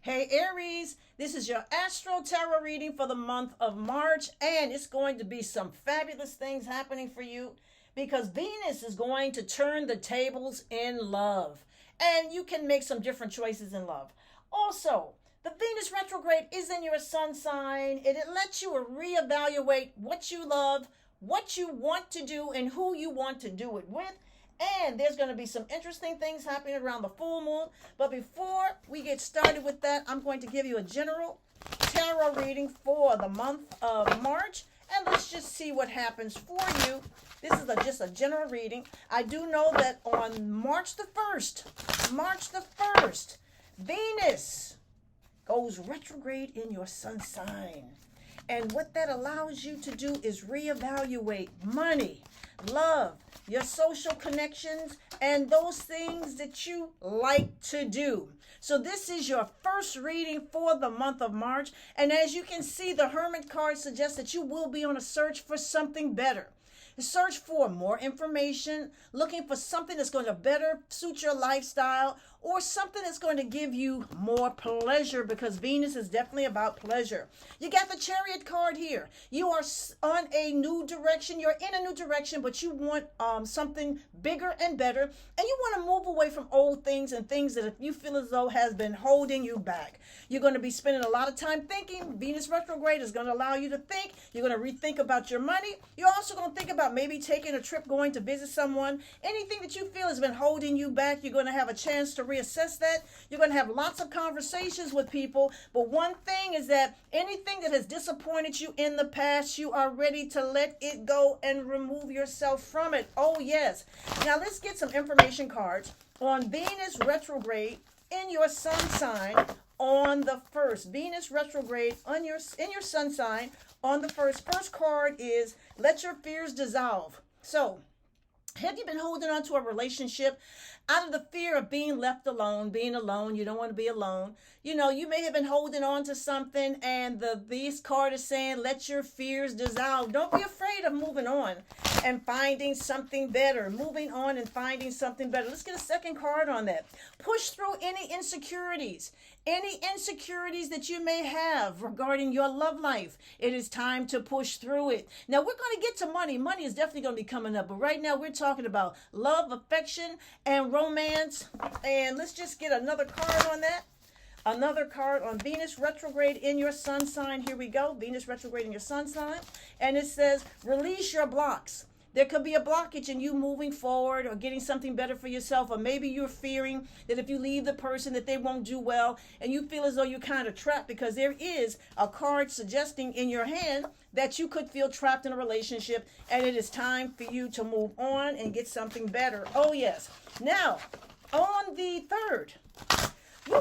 Hey Aries, this is your Astro Tarot reading for the month of March, and it's going to be some fabulous things happening for you because Venus is going to turn the tables in love, and you can make some different choices in love. Also, the Venus retrograde is in your sun sign, and it lets you reevaluate what you love, what you want to do, and who you want to do it with. And there's going to be some interesting things happening around the full moon. But before we get started with that, I'm going to give you a general tarot reading for the month of March. And let's just see what happens for you. This is just a general reading. I do know that on March the 1st, Venus goes retrograde in your sun sign. And what that allows you to do is reevaluate money, love, your social connections, and those things that you like to do. So this is your first reading for the month of March. And as you can see, the Hermit card suggests that you will be on a search for something better. Search for more information, looking for something that's going to better suit your lifestyle, or something that's going to give you more pleasure, because Venus is definitely about pleasure. You got the Chariot card here. You are on a new direction. You're in a new direction, but you want something bigger and better, and you want to move away from old things and things that you feel as though has been holding you back. You're going to be spending a lot of time thinking. Venus retrograde is going to allow you to think. You're going to rethink about your money. You're also going to think about maybe taking a trip, going to visit someone. Anything that you feel has been holding you back, you're going to have a chance to reassess that. You're going to have lots of conversations with people. But one thing is that anything that has disappointed you in the past, you are ready to let it go and remove yourself from it. Oh, yes. Now, let's get some information cards on Venus retrograde in your sun sign on the 1st. Venus retrograde in your sun sign on the 1st. First card is let your fears dissolve. So, have you been holding on to a relationship out of the fear of being left alone, being alone? You don't want to be alone. You know, you may have been holding on to something, and this card is saying, let your fears dissolve. Don't be afraid of moving on and finding something better. Moving on and finding something better. Let's get a second card on that. Push through any insecurities. Any insecurities that you may have regarding your love life. It is time to push through it. Now, we're going to get to money. Money is definitely going to be coming up. But right now, we're talking about love, affection, and romance. And let's just get another card on that. Another card on Venus retrograde in your sun sign. Here we go. Venus retrograde in your sun sign. And it says, release your blocks. There could be a blockage in you moving forward or getting something better for yourself. Or maybe you're fearing that if you leave the person that they won't do well. And you feel as though you're kind of trapped, because there is a card suggesting in your hand that you could feel trapped in a relationship. And it is time for you to move on and get something better. Oh, yes. Now, on the 3rd,